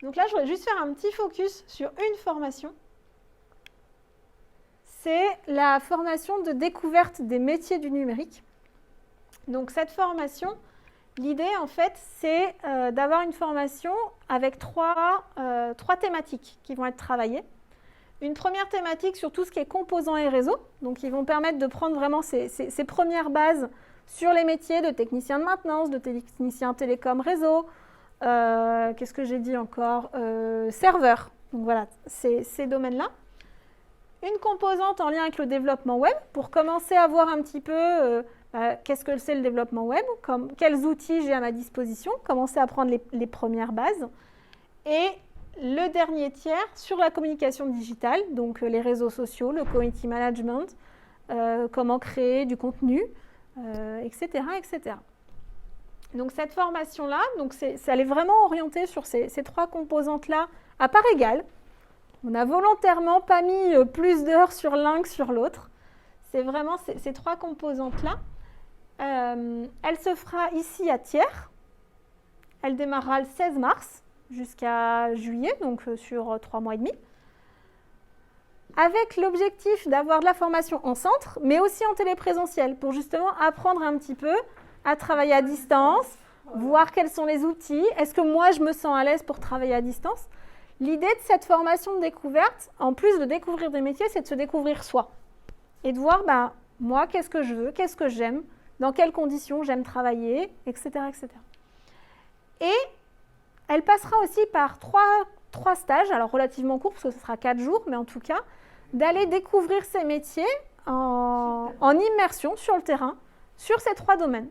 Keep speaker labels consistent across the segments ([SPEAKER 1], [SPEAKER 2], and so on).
[SPEAKER 1] Donc là, je voudrais juste faire un petit focus sur une formation. C'est la formation de découverte des métiers du numérique. Donc cette formation, l'idée en fait, c'est d'avoir une formation avec trois thématiques qui vont être travaillées. Une première thématique sur tout ce qui est composants et réseaux. Donc ils vont permettre de prendre vraiment ces premières bases sur les métiers de technicien de maintenance, de technicien télécom réseau, qu'est-ce que j'ai dit encore, serveur. Donc voilà, ces domaines-là. Une composante en lien avec le développement web pour commencer à voir un petit peu qu'est-ce que c'est le développement web, quels outils j'ai à ma disposition, commencer à prendre les premières bases. Et le dernier tiers sur la communication digitale, donc les réseaux sociaux, le community management, comment créer du contenu, etc., etc. Donc cette formation-là, elle est vraiment orientée sur ces trois composantes-là à part égale. On n'a volontairement pas mis plus d'heures sur l'un que sur l'autre. C'est vraiment ces trois composantes-là. Elle se fera ici à Thiers. Elle démarrera le 16 mars jusqu'à juillet, donc sur 3 mois et demi. Avec l'objectif d'avoir de la formation en centre, mais aussi en téléprésentiel, pour justement apprendre un petit peu à travailler à distance, voir quels sont les outils. Est-ce que moi, je me sens à l'aise pour travailler à distance ? L'idée de cette formation de découverte, en plus de découvrir des métiers, c'est de se découvrir soi. Et de voir, moi, qu'est-ce que je veux, qu'est-ce que j'aime, dans quelles conditions j'aime travailler, etc., etc. Et elle passera aussi par trois stages, alors relativement courts, parce que ce sera 4 jours, mais en tout cas, d'aller découvrir ces métiers en immersion sur le terrain, sur ces 3 domaines.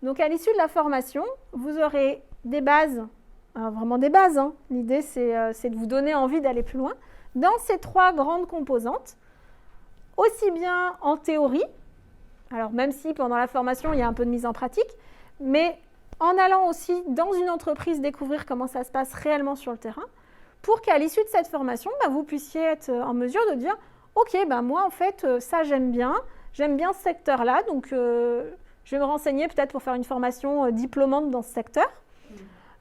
[SPEAKER 1] Donc, à l'issue de la formation, vous aurez des bases, vraiment des bases. L'idée, c'est de vous donner envie d'aller plus loin, dans ces 3 grandes composantes, aussi bien en théorie, alors même si pendant la formation, il y a un peu de mise en pratique, mais en allant aussi dans une entreprise découvrir comment ça se passe réellement sur le terrain, pour qu'à l'issue de cette formation, vous puissiez être en mesure de dire « Ok, moi en fait, ça j'aime bien ce secteur-là, donc je vais me renseigner peut-être pour faire une formation diplômante dans ce secteur. »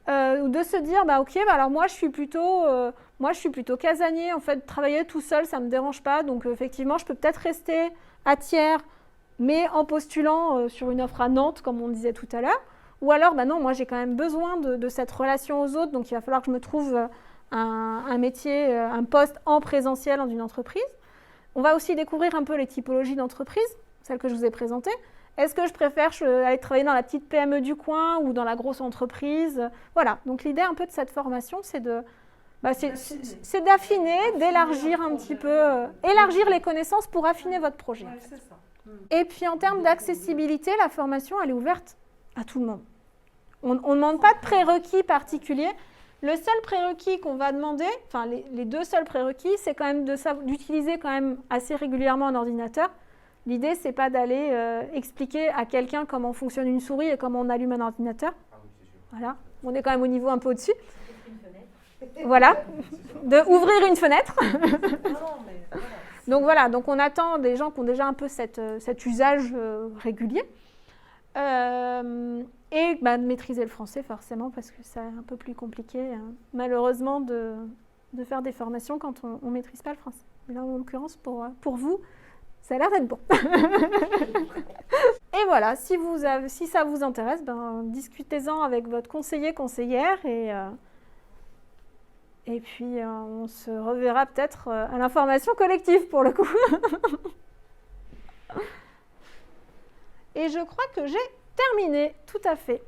[SPEAKER 1] Ou de se dire ok, alors moi je suis plutôt casanier, en fait, travailler tout seul, ça ne me dérange pas, donc effectivement, je peux peut-être rester à Thiers, mais en postulant sur une offre à Nantes, comme on disait tout à l'heure. Ou alors, non, moi j'ai quand même besoin de cette relation aux autres, donc il va falloir que je me trouve un métier, un poste en présentiel dans une entreprise. On va aussi découvrir un peu les typologies d'entreprises, celles que je vous ai présentées. Est-ce que je préfère aller travailler dans la petite PME du coin ou dans la grosse entreprise? Voilà, donc l'idée un peu de cette formation, c'est d'affiner, d'élargir un petit peu, élargir les connaissances pour affiner votre projet.
[SPEAKER 2] Ouais, c'est ça.
[SPEAKER 1] Et puis en termes d'accessibilité, la formation, elle est ouverte à tout le monde. On ne demande pas de prérequis particuliers. Le seul prérequis qu'on va demander, enfin les 2 seuls prérequis, c'est quand même d'utiliser quand même assez régulièrement un ordinateur. L'idée, c'est pas d'aller expliquer à quelqu'un comment fonctionne une souris et comment on allume un ordinateur.
[SPEAKER 3] Ah oui, c'est sûr.
[SPEAKER 1] Voilà, on est quand même au niveau un peu au-dessus. Voilà, d'ouvrir une fenêtre. Donc voilà, donc on attend des gens qui ont déjà un peu cet usage régulier. Et de maîtriser le français forcément, parce que c'est un peu plus compliqué, malheureusement, de faire des formations quand on ne maîtrise pas le français. Mais là, en l'occurrence, pour vous, ça a l'air d'être bon. Et voilà, si ça vous intéresse, discutez-en avec votre conseiller, conseillère, et puis on se reverra peut-être à l'information collective pour le coup. Et je crois que j'ai terminé, tout à fait.